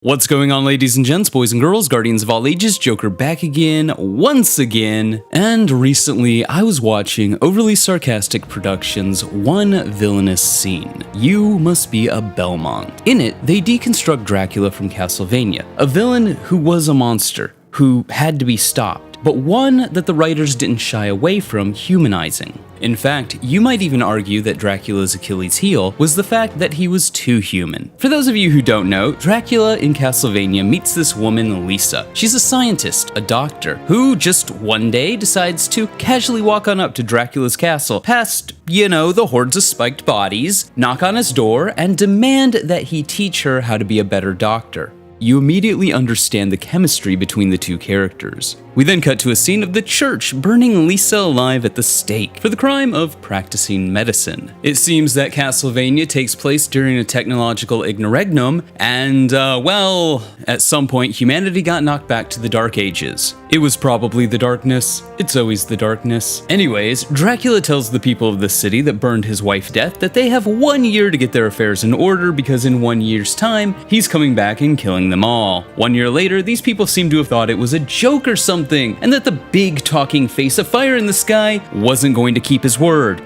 What's going on, ladies and gents, boys and girls, guardians of all ages, Joker back again, once again, and recently I was watching Overly Sarcastic Productions' One Villainous Scene, You Must Be a Belmont. In it, they deconstruct Dracula from Castlevania, a villain who was a monster, who had to be stopped, but one that the writers didn't shy away from humanizing. In fact, you might even argue that Dracula's Achilles heel was the fact that he was too human. For those of you who don't know, Dracula in Castlevania meets this woman, Lisa. She's a scientist, a doctor, who just one day decides to casually walk on up to Dracula's castle, past, the hordes of spiked bodies, knock on his door, and demand that he teach her how to be a better doctor. You immediately understand the chemistry between the two characters. We then cut to a scene of the church burning Lisa alive at the stake for the crime of practicing medicine. It seems that Castlevania takes place during a technological ignoragnum, and, at some point humanity got knocked back to the Dark Ages. It was probably the darkness. It's always the darkness. Anyways, Dracula tells the people of the city that burned his wife death that they have 1 year to get their affairs in order because in 1 year's time, he's coming back and killing them all. 1 year later, these people seem to have thought it was a joke or something, and that the big talking face of fire in the sky wasn't going to keep his word, ...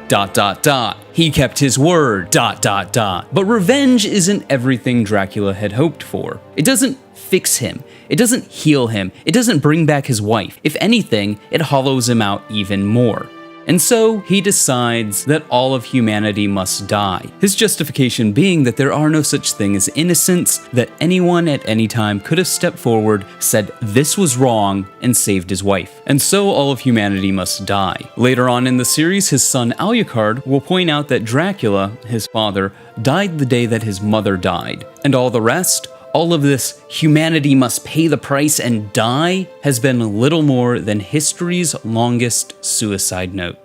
He kept his word, ... But revenge isn't everything Dracula had hoped for. It doesn't fix him. It doesn't heal him. It doesn't bring back his wife. If anything, it hollows him out even more. And so he decides that all of humanity must die. His justification being that there are no such thing as innocence, that anyone at any time could have stepped forward, said this was wrong, and saved his wife. And so all of humanity must die. Later on in the series, his son Alucard will point out that Dracula, his father, died the day that his mother died. And all the rest, all of this humanity must pay the price and die, has been little more than history's longest suicide note.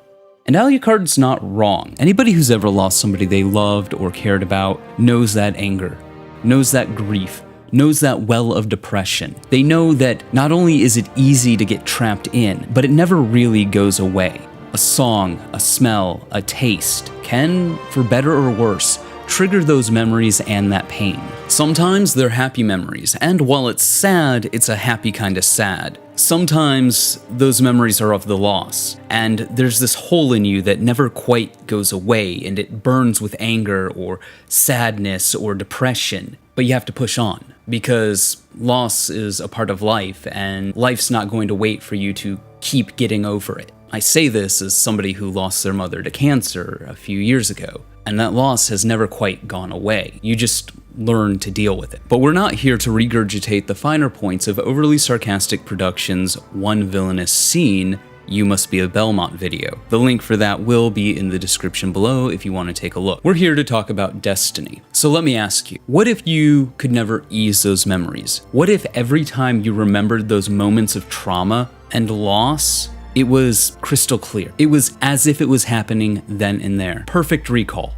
And Alucard's not wrong. Anybody who's ever lost somebody they loved or cared about knows that anger, knows that grief, knows that well of depression. They know that not only is it easy to get trapped in, but it never really goes away. A song, a smell, a taste can, for better or worse, trigger those memories and that pain. Sometimes they're happy memories, and while it's sad, it's a happy kind of sad. Sometimes those memories are of the loss, and there's this hole in you that never quite goes away, and it burns with anger or sadness or depression, but you have to push on, because loss is a part of life, and life's not going to wait for you to keep getting over it. I say this as somebody who lost their mother to cancer a few years ago, and that loss has never quite gone away. You just learn to deal with it. But we're not here to regurgitate the finer points of Overly Sarcastic Productions' One Villainous Scene, You Must Be a Belmont video. The link for that will be in the description below if you want to take a look. We're here to talk about destiny. So let me ask you, what if you could never ease those memories? What if every time you remembered those moments of trauma and loss, it was crystal clear? It was as if it was happening then and there. Perfect recall.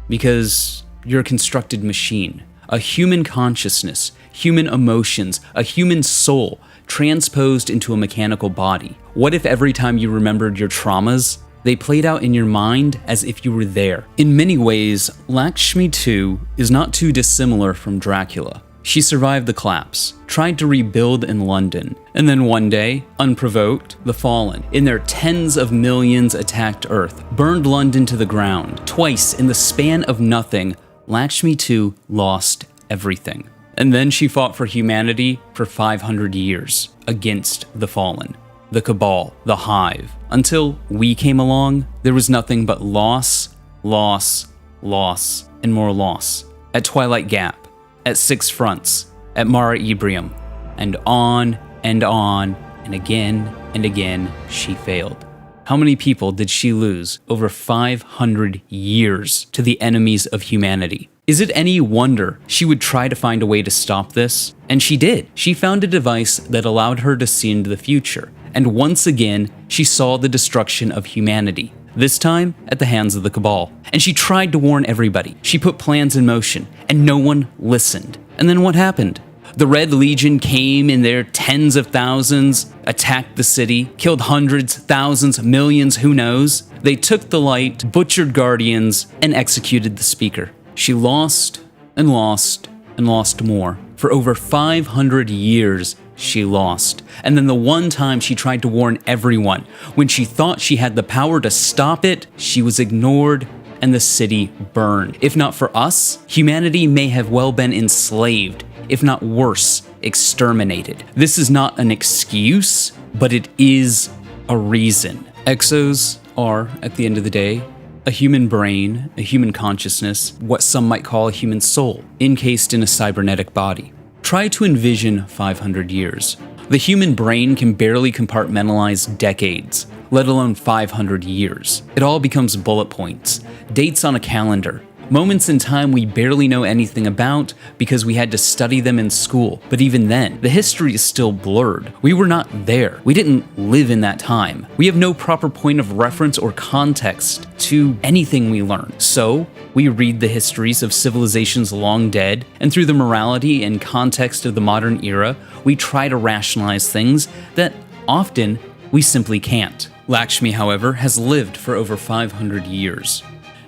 Because you're a constructed machine. A human consciousness, human emotions, a human soul transposed into a mechanical body. What if every time you remembered your traumas, they played out in your mind as if you were there? In many ways, Lakshmi 2 is not too dissimilar from Dracula. She survived the collapse, tried to rebuild in London, and then one day, unprovoked, the Fallen, in their tens of millions attacked Earth, burned London to the ground. Twice, in the span of nothing, Lakshmi 2 lost everything. And then she fought for humanity for 500 years against the Fallen, the Cabal, the Hive. Until we came along, there was nothing but loss, loss, loss, and more loss. At Twilight Gap, at Six Fronts, at Mara Ebrium, and on, and again she failed. How many people did she lose over 500 years to the enemies of humanity? Is it any wonder she would try to find a way to stop this? And she did. She found a device that allowed her to see into the future, and once again, she saw the destruction of humanity. This time, at the hands of the Cabal. And she tried to warn everybody. She put plans in motion, and no one listened. And then what happened? The Red Legion came in their tens of thousands, attacked the city, killed hundreds, thousands, millions, who knows? They took the light, butchered guardians, and executed the speaker. She lost, and lost, and lost more. For over 500 years, she lost. And then the one time she tried to warn everyone, when she thought she had the power to stop it, she was ignored and the city burned. If not for us, humanity may have well been enslaved, if not worse, exterminated. This is not an excuse, but it is a reason. Exos are, at the end of the day, a human brain, a human consciousness, what some might call a human soul, encased in a cybernetic body. Try to envision 500 years. The human brain can barely compartmentalize decades, let alone 500 years. It all becomes bullet points, dates on a calendar, moments in time we barely know anything about because we had to study them in school. But even then, the history is still blurred. We were not there. We didn't live in that time. We have no proper point of reference or context to anything we learn. So, we read the histories of civilizations long dead, and through the morality and context of the modern era, we try to rationalize things that often we simply can't. Lakshmi, however, has lived for over 500 years.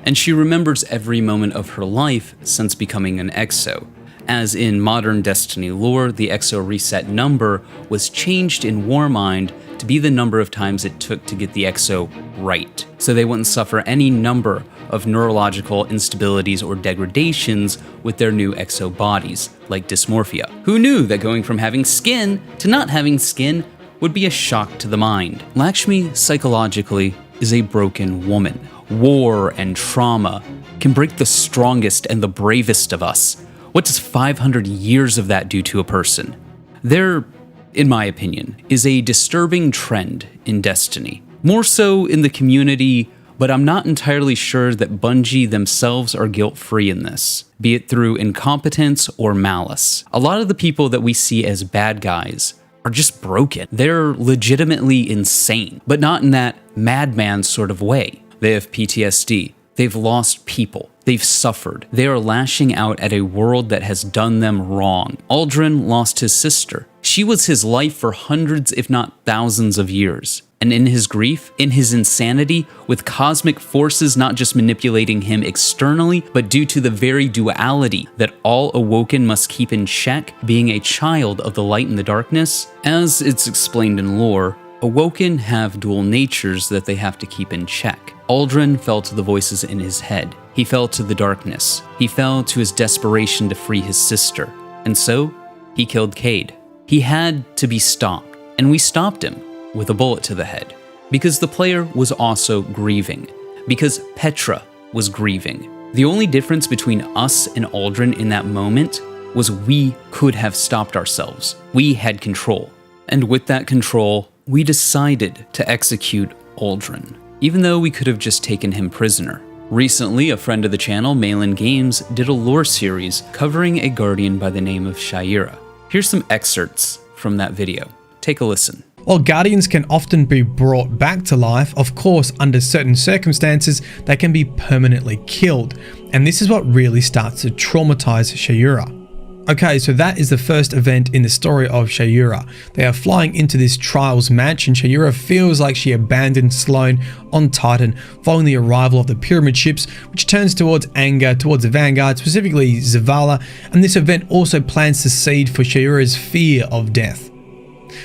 And she remembers every moment of her life since becoming an Exo. As in modern Destiny lore, the Exo reset number was changed in Warmind to be the number of times it took to get the Exo right, so they wouldn't suffer any number of neurological instabilities or degradations with their new Exo bodies, like dysmorphia. Who knew that going from having skin to not having skin would be a shock to the mind? Lakshmi, psychologically, is a broken woman. War and trauma can break the strongest and the bravest of us. What does 500 years of that do to a person? There, in my opinion, is a disturbing trend in Destiny. More so in the community, but I'm not entirely sure that Bungie themselves are guilt-free in this, be it through incompetence or malice. A lot of the people that we see as bad guys are just broken. They're legitimately insane, but not in that madman sort of way. They have PTSD. They've lost people. They've suffered. They are lashing out at a world that has done them wrong. Aldrin lost his sister. She was his life for hundreds, if not thousands of years. And in his grief, in his insanity, with cosmic forces not just manipulating him externally, but due to the very duality that all Awoken must keep in check, being a child of the light and the darkness, as it's explained in lore, Awoken have dual natures that they have to keep in check. Aldrin fell to the voices in his head. He fell to the darkness. He fell to his desperation to free his sister. And so, he killed Cade. He had to be stopped, and we stopped him with a bullet to the head. Because the player was also grieving. Because Petra was grieving. The only difference between us and Aldrin in that moment was we could have stopped ourselves. We had control. And with that control, we decided to execute Aldrin, even though we could have just taken him prisoner. Recently, a friend of the channel, Myelin Games, did a lore series covering a guardian by the name of Shayura. Here's some excerpts from that video. Take a listen. While guardians can often be brought back to life, of course, under certain circumstances, they can be permanently killed. And this is what really starts to traumatize Shayura. Okay, so that is the first event in the story of Shayura. They are flying into this Trials match, and Shayura feels like she abandoned Sloane on Titan following the arrival of the Pyramid ships, which turns towards anger towards the Vanguard, specifically Zavala, and this event also plants the seed for Shayura's fear of death.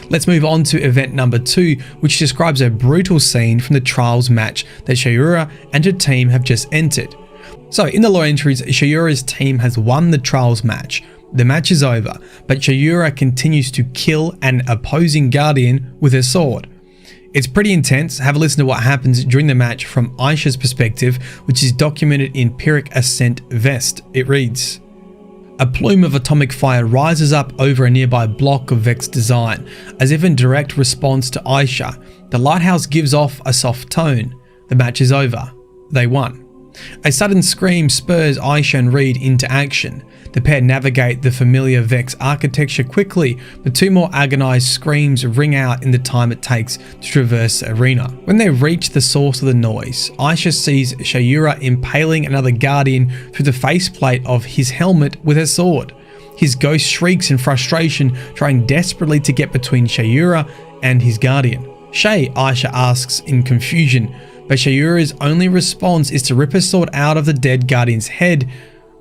Let's move on to event number 2, which describes a brutal scene from the Trials match that Shayura and her team have just entered. So in the lore entries, Shayura's team has won the Trials match. The match is over, but Shayura continues to kill an opposing guardian with her sword. It's pretty intense. Have a listen to what happens during the match from Aisha's perspective, which is documented in Pyrrhic Ascent Vest. It reads, "A plume of atomic fire rises up over a nearby block of Vex design, as if in direct response to Aisha. The lighthouse gives off a soft tone. The match is over. They won." A sudden scream spurs Aisha and Reed into action. The pair navigate the familiar Vex architecture quickly, but 2 more agonized screams ring out in the time it takes to traverse the arena. When they reach the source of the noise, Aisha sees Shayura impaling another guardian through the faceplate of his helmet with her sword. His ghost shrieks in frustration, trying desperately to get between Shayura and his guardian. "Shay," Aisha asks in confusion, but Shayura's only response is to rip her sword out of the dead guardian's head.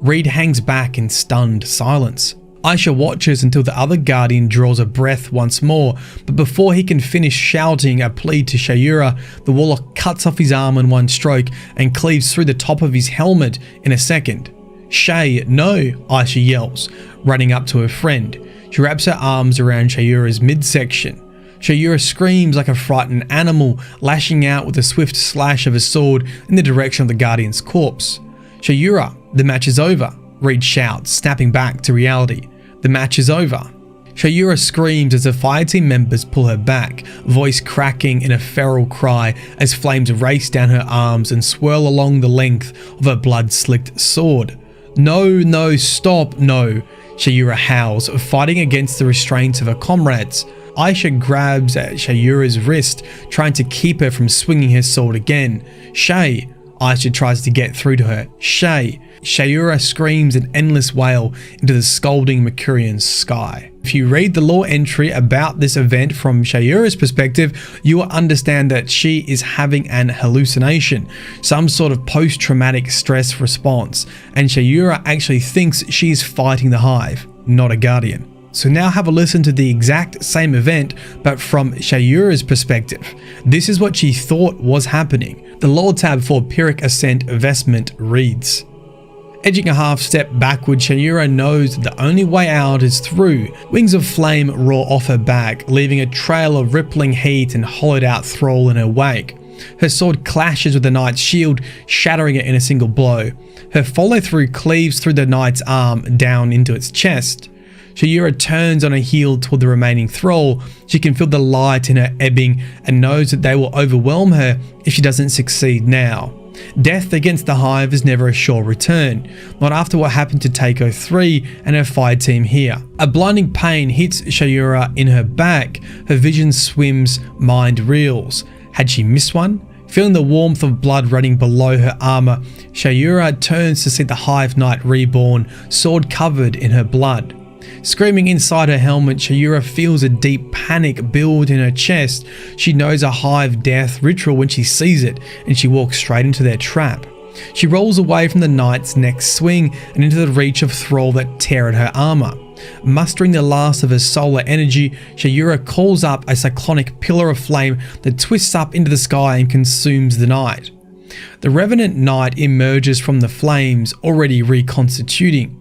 Reed hangs back in stunned silence. Aisha watches until the other Guardian draws a breath once more, but before he can finish shouting a plea to Shayura, the Warlock cuts off his arm in one stroke and cleaves through the top of his helmet in a second. "Shay, no," Aisha yells, running up to her friend. She wraps her arms around Shayura's midsection. Shayura screams like a frightened animal, lashing out with a swift slash of a sword in the direction of the Guardian's corpse. "Shayura, the match is over," Reed shouts, snapping back to reality. "The match is over." Shayura screams as the fireteam members pull her back, voice cracking in a feral cry as flames race down her arms and swirl along the length of her blood-slicked sword. "No, no, stop, no," Shayura howls, fighting against the restraints of her comrades. Aisha grabs at Shayura's wrist, trying to keep her from swinging her sword again. "Shay," Aisha tries to get through to her. "Shay." Shayura screams an endless wail into the scalding Mercurian sky. If you read the lore entry about this event from Shayura's perspective, you will understand that she is having an hallucination, some sort of post-traumatic stress response, and Shayura actually thinks she's fighting the Hive, not a Guardian. So now have a listen to the exact same event, but from Shayura's perspective. This is what she thought was happening. The lore tab for Pyrrhic Ascent Vestment reads: Edging a half step backward, Shayura knows that the only way out is through. Wings of flame roar off her back, leaving a trail of rippling heat and hollowed out thrall in her wake. Her sword clashes with the knight's shield, shattering it in a single blow. Her follow-through cleaves through the knight's arm down into its chest. Shayura turns on her heel toward the remaining thrall. She can feel the light in her ebbing and knows that they will overwhelm her if she doesn't succeed now. Death against the Hive is never a sure return, not after what happened to Takeo 3 and her fire team here. A blinding pain hits Shayura in her back, her vision swims, mind reels. Had she missed one? Feeling the warmth of blood running below her armor, Shayura turns to see the Hive Knight reborn, sword covered in her blood. Screaming inside her helmet, Shayura feels a deep panic build in her chest. She knows a Hive death ritual when she sees it, and she walks straight into their trap. She rolls away from the knight's next swing and into the reach of thrall that tear at her armor. Mustering the last of her solar energy, Shayura calls up a cyclonic pillar of flame that twists up into the sky and consumes the knight. The Revenant Knight emerges from the flames, already reconstituting.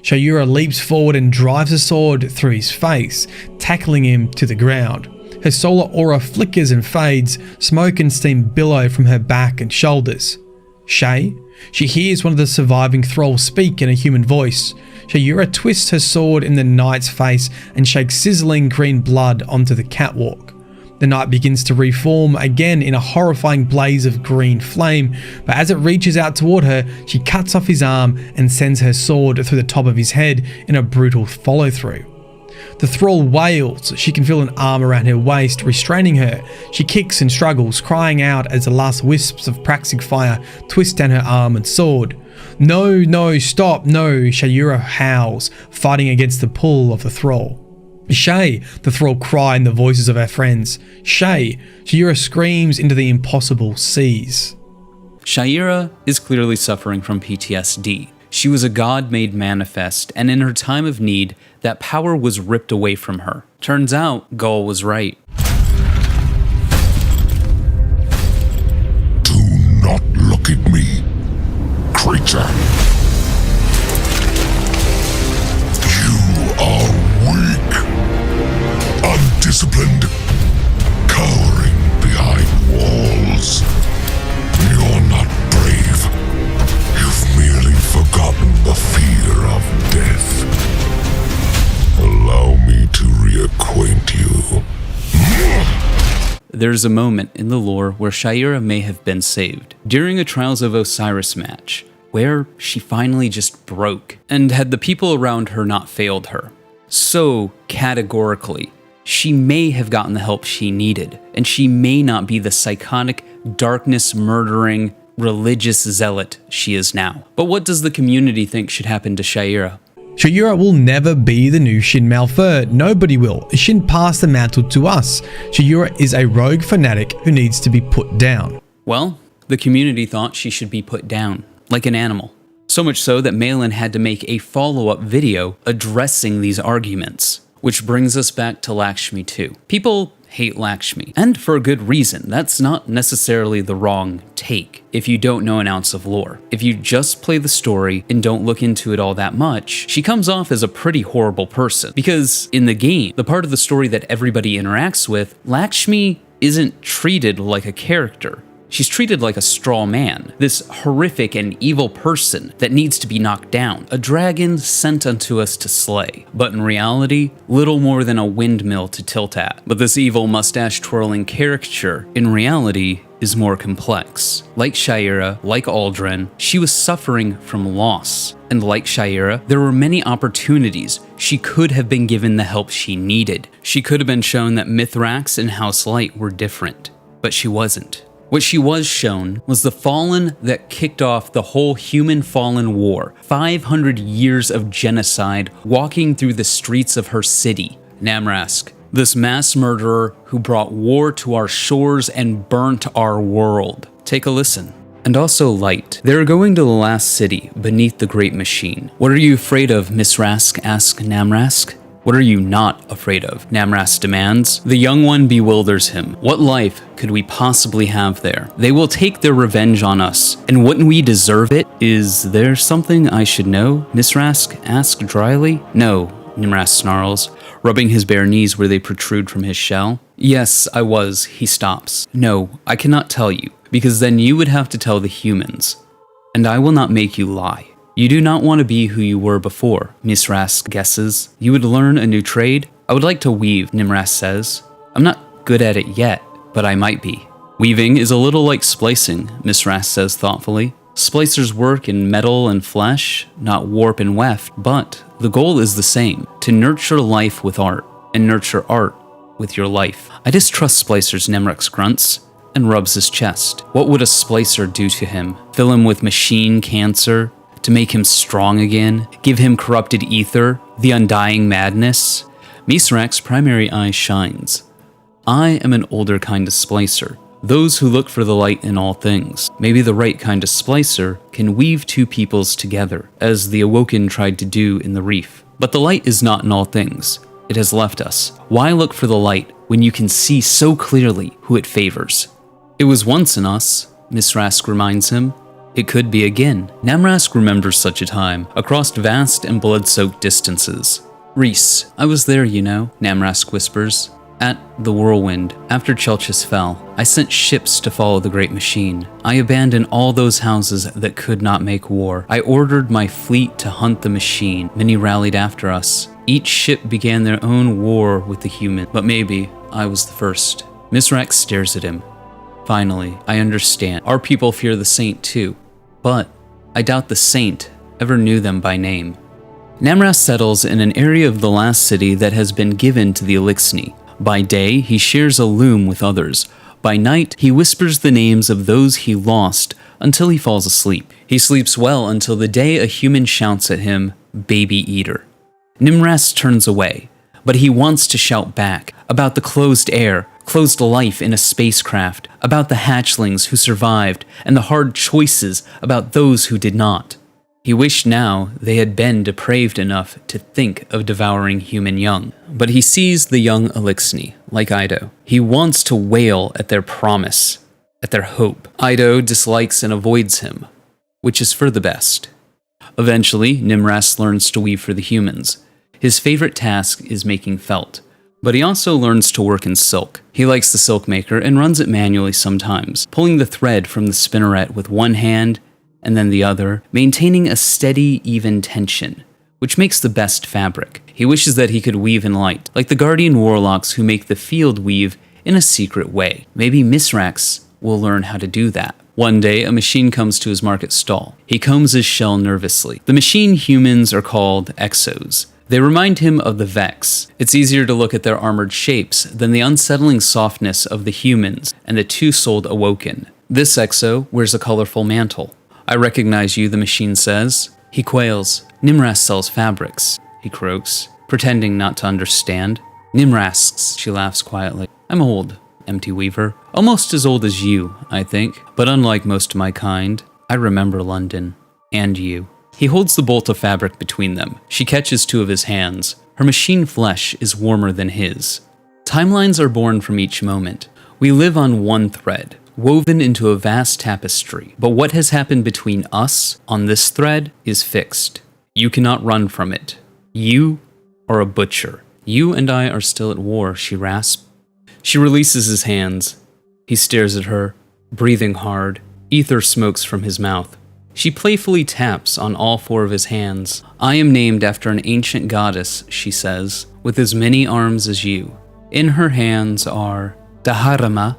Shayura leaps forward and drives a sword through his face, tackling him to the ground. Her solar aura flickers and fades, smoke and steam billow from her back and shoulders. "Shay?" She hears one of the surviving thralls speak in a human voice. Shayura twists her sword in the knight's face and shakes sizzling green blood onto the catwalk. The knight begins to reform again in a horrifying blaze of green flame, but as it reaches out toward her, she cuts off his arm and sends her sword through the top of his head in a brutal follow-through. The thrall wails. She can feel an arm around her waist, restraining her. She kicks and struggles, crying out as the last wisps of praxic fire twist down her arm and sword. "No, no, stop, no," Shayura howls, fighting against the pull of the thrall. "Shay!" the thrall cry in the voices of her friends. "Shay!" Shayura screams into the impossible seas. Shayura is clearly suffering from PTSD. She was a god made manifest, and in her time of need, that power was ripped away from her. Turns out, Gull was right. Do not look at me, creature. You are weak, undisciplined, cowering behind walls. You're not brave. You've merely forgotten the fear of death. Allow me to reacquaint you. There's a moment in the lore where Shayura may have been saved, during a Trials of Osiris match, where she finally just broke, and had the people around her not failed her. So, categorically, she may have gotten the help she needed, and she may not be the psychotic, darkness-murdering, religious zealot she is now. But what does the community think should happen to Shayura? Shayura will never be the new Shin Malphur. Nobody will. Shin passed the mantle to us. Shayura is a rogue fanatic who needs to be put down. Well, the community thought she should be put down, like an animal. So much so that Myelin had to make a follow-up video addressing these arguments. Which brings us back to Lakshmi too. People hate Lakshmi, and for a good reason. That's not necessarily the wrong take if you don't know an ounce of lore. If you just play the story and don't look into it all that much, she comes off as a pretty horrible person. Because in the game, the part of the story that everybody interacts with, Lakshmi isn't treated like a character. She's treated like a straw man, this horrific and evil person that needs to be knocked down, a dragon sent unto us to slay, but in reality, little more than a windmill to tilt at. But this evil mustache-twirling caricature, in reality, is more complex. Like Shayera, like Aldrin, she was suffering from loss. And like Shayera, there were many opportunities she could have been given the help she needed. She could have been shown that Mithrax and House Light were different, but she wasn't. What she was shown was the Fallen that kicked off the whole human Fallen war, 500 years of genocide walking through the streets of her city, Namrask, this mass murderer who brought war to our shores and burnt our world. Take a listen. And also Light. They are going to the last city beneath the great machine. What are you afraid of, Miss Rask? Asked Namrask. What are you not afraid of? Namrask demands. The young one bewilders him. What life could we possibly have there? They will take their revenge on us, and wouldn't we deserve it? Is there something I should know? Nisrask asks dryly. No, Nimrask snarls, rubbing his bare knees where they protrude from his shell. Yes, I was. He stops. No, I cannot tell you, because then you would have to tell the humans, and I will not make you lie. You do not want to be who you were before, Miss Rask guesses. You would learn a new trade? I would like to weave, Nimrask says. I'm not good at it yet, but I might be. Weaving is a little like splicing, Miss Rask says thoughtfully. Splicers work in metal and flesh, not warp and weft, but the goal is the same, to nurture life with art, and nurture art with your life. I distrust splicers, Nimrask grunts, and rubs his chest. What would a splicer do to him? Fill him with machine cancer? To make him strong again, give him corrupted ether, the undying madness? Misrak's primary eye shines. I am an older kind of splicer, those who look for the light in all things. Maybe the right kind of splicer can weave two peoples together, as the Awoken tried to do in the Reef. But the light is not in all things. It has left us. Why look for the light when you can see so clearly who it favors? It was once in us, Miss Rask reminds him. It could be again. Namrask remembers such a time, across vast and blood-soaked distances. Reese, I was there, you know, Namrask whispers. At the whirlwind, after Chelchis fell, I sent ships to follow the great machine. I abandoned all those houses that could not make war. I ordered my fleet to hunt the machine. Many rallied after us. Each ship began their own war with the human, but maybe I was the first. Misrak stares at him. Finally, I understand. Our people fear the Saint too. But I doubt the Saint ever knew them by name. Namrask settles in an area of the last city that has been given to the Elixni. By day, he shares a loom with others. By night, he whispers the names of those he lost until he falls asleep. He sleeps well until the day a human shouts at him, "Baby Eater." Nimrask turns away, but he wants to shout back about the closed air, closed life in a spacecraft, about the hatchlings who survived, and the hard choices about those who did not. He wished now they had been depraved enough to think of devouring human young. But he sees the young Elixni, like Ido. He wants to wail at their promise, at their hope. Ido dislikes and avoids him, which is for the best. Eventually, Nimrask learns to weave for the humans. His favorite task is making felt. But he also learns to work in silk. He likes the silk maker and runs it manually sometimes, pulling the thread from the spinneret with one hand and then the other, maintaining a steady, even tension, which makes the best fabric. He wishes that he could weave in light, like the guardian warlocks who make the field weave in a secret way. Maybe Misrax will learn how to do that. One day, a machine comes to his market stall. He combs his shell nervously. The machine humans are called Exos. They remind him of the Vex. It's easier to look at their armored shapes than the unsettling softness of the humans and the two-souled Awoken. This Exo wears a colorful mantle. I recognize you, the machine says. He quails. Nimrask sells fabrics, he croaks, pretending not to understand. Nimrasks, she laughs quietly. I'm old, Empty Weaver. Almost as old as you, I think. But unlike most of my kind, I remember London. And you. He holds the bolt of fabric between them. She catches two of his hands. Her machine flesh is warmer than his. Timelines are born from each moment. We live on one thread, woven into a vast tapestry, but what has happened between us on this thread is fixed. You cannot run from it. You are a butcher. You and I are still at war, she rasps. She releases his hands. He stares at her, breathing hard. Ether smokes from his mouth. She playfully taps on all four of his hands. I am named after an ancient goddess, she says, with as many arms as you. In her hands are Dharma,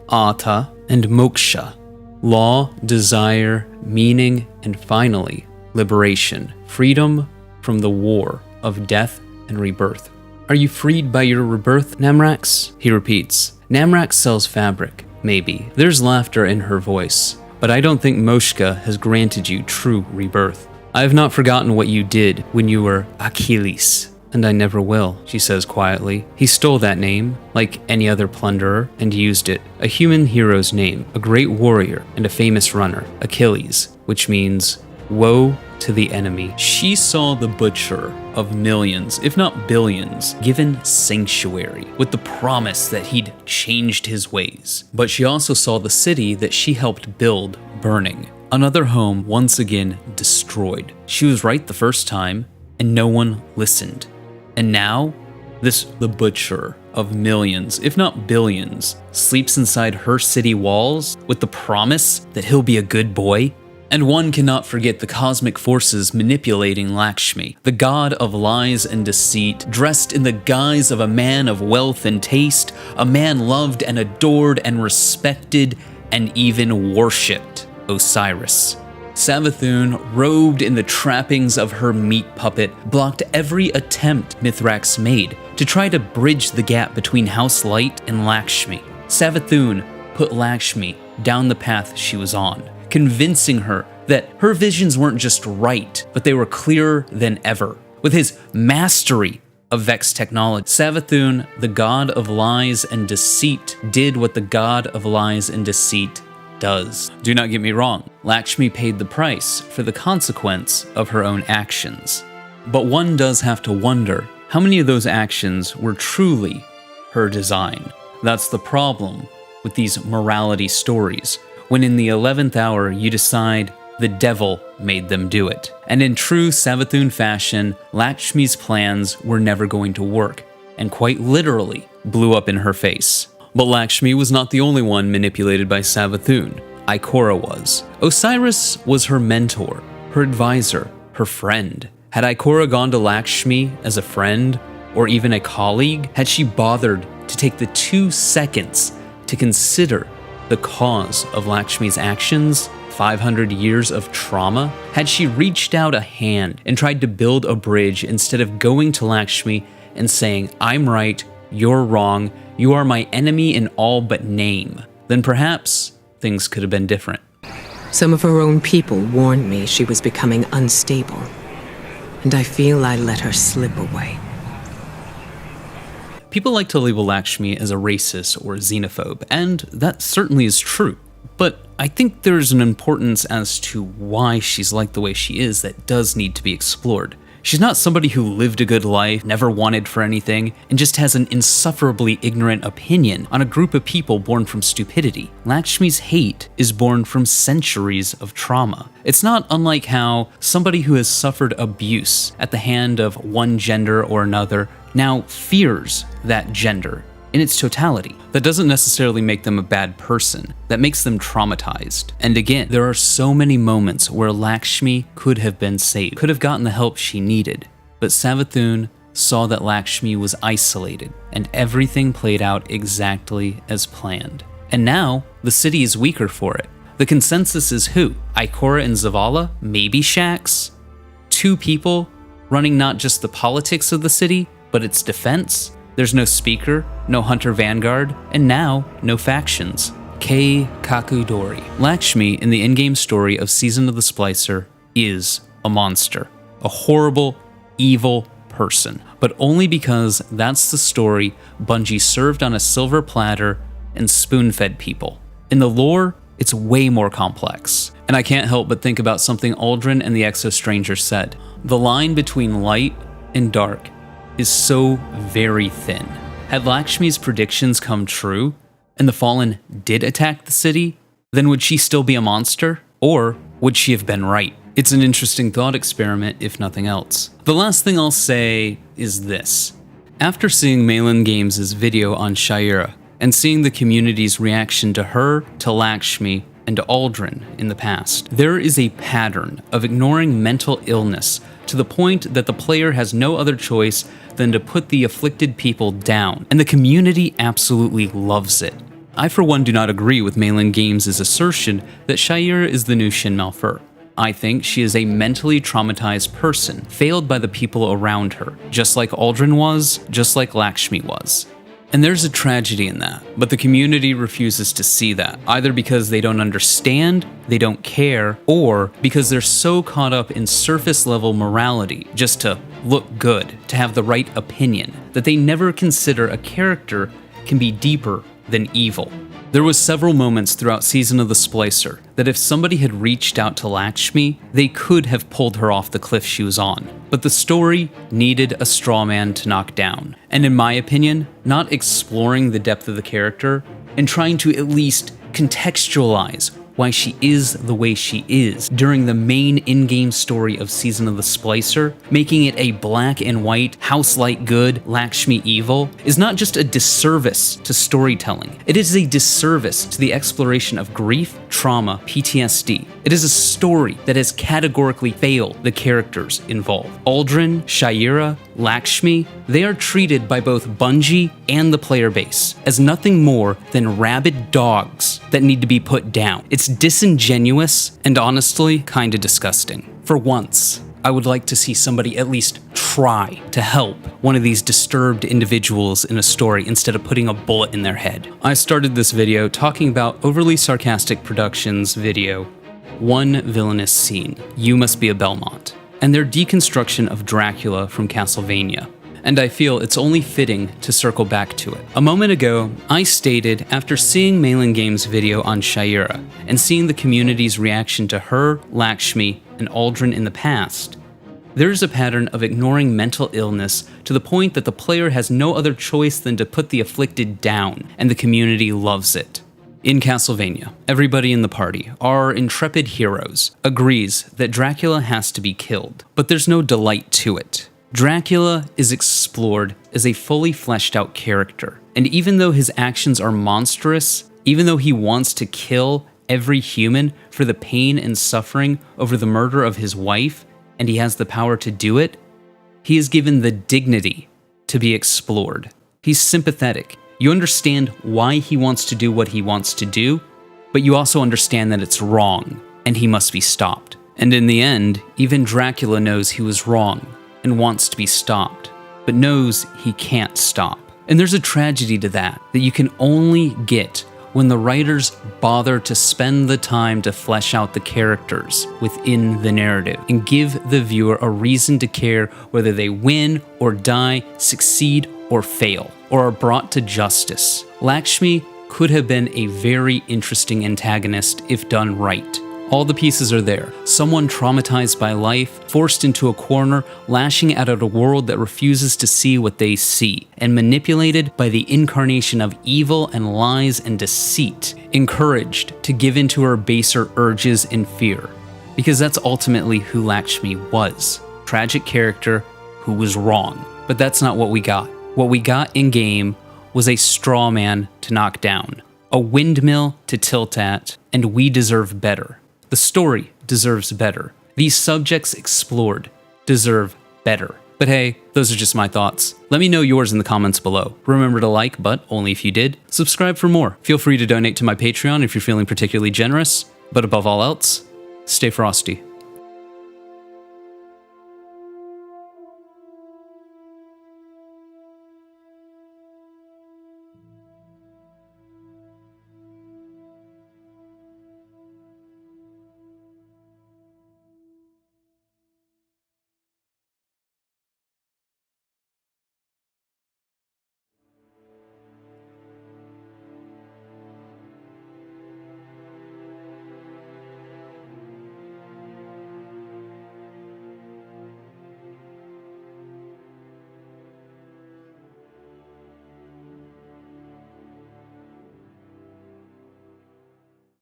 Ata, and Moksha. Law, desire, meaning, and finally, liberation. Freedom from the war of death and rebirth. Are you freed by your rebirth, Namrax? He repeats. Namrax sells fabric, maybe. There's laughter in her voice. But I don't think Moshka has granted you true rebirth. I have not forgotten what you did when you were Achilles. And I never will, she says quietly. He stole that name, like any other plunderer, and used it. A human hero's name, a great warrior, and a famous runner, Achilles, which means, woe to the enemy. She saw the butcher of millions, if not billions, given sanctuary, with the promise that he'd changed his ways. But she also saw the city that she helped build burning. Another home once again destroyed. She was right the first time, and no one listened. And now, the butcher of millions, if not billions, sleeps inside her city walls with the promise that he'll be a good boy. And one cannot forget the cosmic forces manipulating Lakshmi, the god of lies and deceit, dressed in the guise of a man of wealth and taste, a man loved and adored and respected and even worshipped, Osiris. Savathun, robed in the trappings of her meat puppet, blocked every attempt Mithrax made to try to bridge the gap between House Light and Lakshmi. Savathun put Lakshmi down the path she was on, convincing her that her visions weren't just right, but they were clearer than ever. With his mastery of Vex technology, Savathun, the god of lies and deceit, did what the god of lies and deceit does. Do not get me wrong, Lakshmi paid the price for the consequence of her own actions. But one does have to wonder how many of those actions were truly her design. That's the problem with these morality stories, when in the 11th hour you decide the devil made them do it. And in true Savathun fashion, Lakshmi's plans were never going to work, and quite literally blew up in her face. But Lakshmi was not the only one manipulated by Savathun. Ikora was. Osiris was her mentor, her advisor, her friend. Had Ikora gone to Lakshmi as a friend, or even a colleague, had she bothered to take the 2 seconds to consider the cause of Lakshmi's actions, 500 years of trauma? Had she reached out a hand and tried to build a bridge instead of going to Lakshmi and saying, I'm right, you're wrong, you are my enemy in all but name, then perhaps things could have been different. Some of her own people warned me she was becoming unstable, and I feel I let her slip away. People like to label Lakshmi as a racist or a xenophobe, and that certainly is true. But I think there's an importance as to why she's like the way she is that does need to be explored. She's not somebody who lived a good life, never wanted for anything, and just has an insufferably ignorant opinion on a group of people born from stupidity. Lakshmi's hate is born from centuries of trauma. It's not unlike how somebody who has suffered abuse at the hand of one gender or another now fears that gender in its totality. That doesn't necessarily make them a bad person. That makes them traumatized. And again, there are so many moments where Lakshmi could have been saved, could have gotten the help she needed. But Savathun saw that Lakshmi was isolated, and everything played out exactly as planned. And now, the city is weaker for it. The consensus is who? Ikora and Zavala? Maybe Shax? 2 people running not just the politics of the city, but its defense? There's no speaker, no hunter vanguard, and now no factions. Kei Kakudori. Lakshmi, in the in-game story of Season of the Splicer, is a monster. A horrible, evil person. But only because that's the story Bungie served on a silver platter and spoon-fed people. In the lore, it's way more complex. And And I can't help but think about something Aldrin and the Exo Stranger said. The line between light and dark is so very thin. Had Lakshmi's predictions come true, and the Fallen did attack the city, then would she still be a monster? Or would she have been right? It's an interesting thought experiment, if nothing else. The last thing I'll say is this. After seeing Myelin Games' video on Shayera, and seeing the community's reaction to her, to Lakshmi, and to Aldrin in the past, there is a pattern of ignoring mental illness to the point that the player has no other choice than to put the afflicted people down, and the community absolutely loves it. I for one do not agree with Myelin Games' assertion that Shayera is the new Shin Malphur. I think she is a mentally traumatized person, failed by the people around her, just like Aldrin was, just like Lakshmi was. And there's a tragedy in that, but the community refuses to see that, either because they don't understand, they don't care, or because they're so caught up in surface level morality, just to look good, to have the right opinion, that they never consider a character can be deeper than evil. There was several moments throughout Season of the Splicer that if somebody had reached out to Lakshmi, they could have pulled her off the cliff she was on. But the story needed a straw man to knock down. And in my opinion, not exploring the depth of the character and trying to at least contextualize why she is the way she is during the main in-game story of Season of the Splicer, making it a black and white, house-like good, Lakshmi evil, is not just a disservice to storytelling. It is a disservice to the exploration of grief, trauma, PTSD. It is a story that has categorically failed the characters involved. Aldrin, Shayera, Lakshmi, they are treated by both Bungie and the player base as nothing more than rabid dogs that need to be put down. It's disingenuous and honestly kinda disgusting. For once, I would like to see somebody at least try to help one of these disturbed individuals in a story instead of putting a bullet in their head. I started this video talking about Overly Sarcastic Productions' video, One Villainous Scene, You Must Be a Belmont, and their deconstruction of Dracula from Castlevania. And I feel it's only fitting to circle back to it. A moment ago, I stated after seeing Myelin Games' video on Shayera and seeing the community's reaction to her, Lakshmi, and Aldrin in the past, there's a pattern of ignoring mental illness to the point that the player has no other choice than to put the afflicted down, and the community loves it. In Castlevania, everybody in the party, our intrepid heroes, agrees that Dracula has to be killed, but there's no delight to it. Dracula is explored as a fully fleshed out character, and even though his actions are monstrous, even though he wants to kill every human for the pain and suffering over the murder of his wife, and he has the power to do it, he is given the dignity to be explored. He's sympathetic. You understand why he wants to do what he wants to do, but you also understand that it's wrong, and he must be stopped. And in the end, even Dracula knows he was wrong, and wants to be stopped, but knows he can't stop. And there's a tragedy to that you can only get when the writers bother to spend the time to flesh out the characters within the narrative and give the viewer a reason to care whether they win or die, succeed or fail, or are brought to justice. Lakshmi could have been a very interesting antagonist if done right. All the pieces are there. Someone traumatized by life, forced into a corner, lashing out at a world that refuses to see what they see, and manipulated by the incarnation of evil and lies and deceit, encouraged to give in to her baser urges and fear. Because that's ultimately who Lakshmi was. Tragic character who was wrong. But that's not what we got. What we got in-game was a straw man to knock down, a windmill to tilt at, and we deserve better. The story deserves better. These subjects explored deserve better. But hey, those are just my thoughts. Let me know yours in the comments below. Remember to like, but only if you did. Subscribe for more. Feel free to donate to my Patreon if you're feeling particularly generous. But above all else, stay frosty.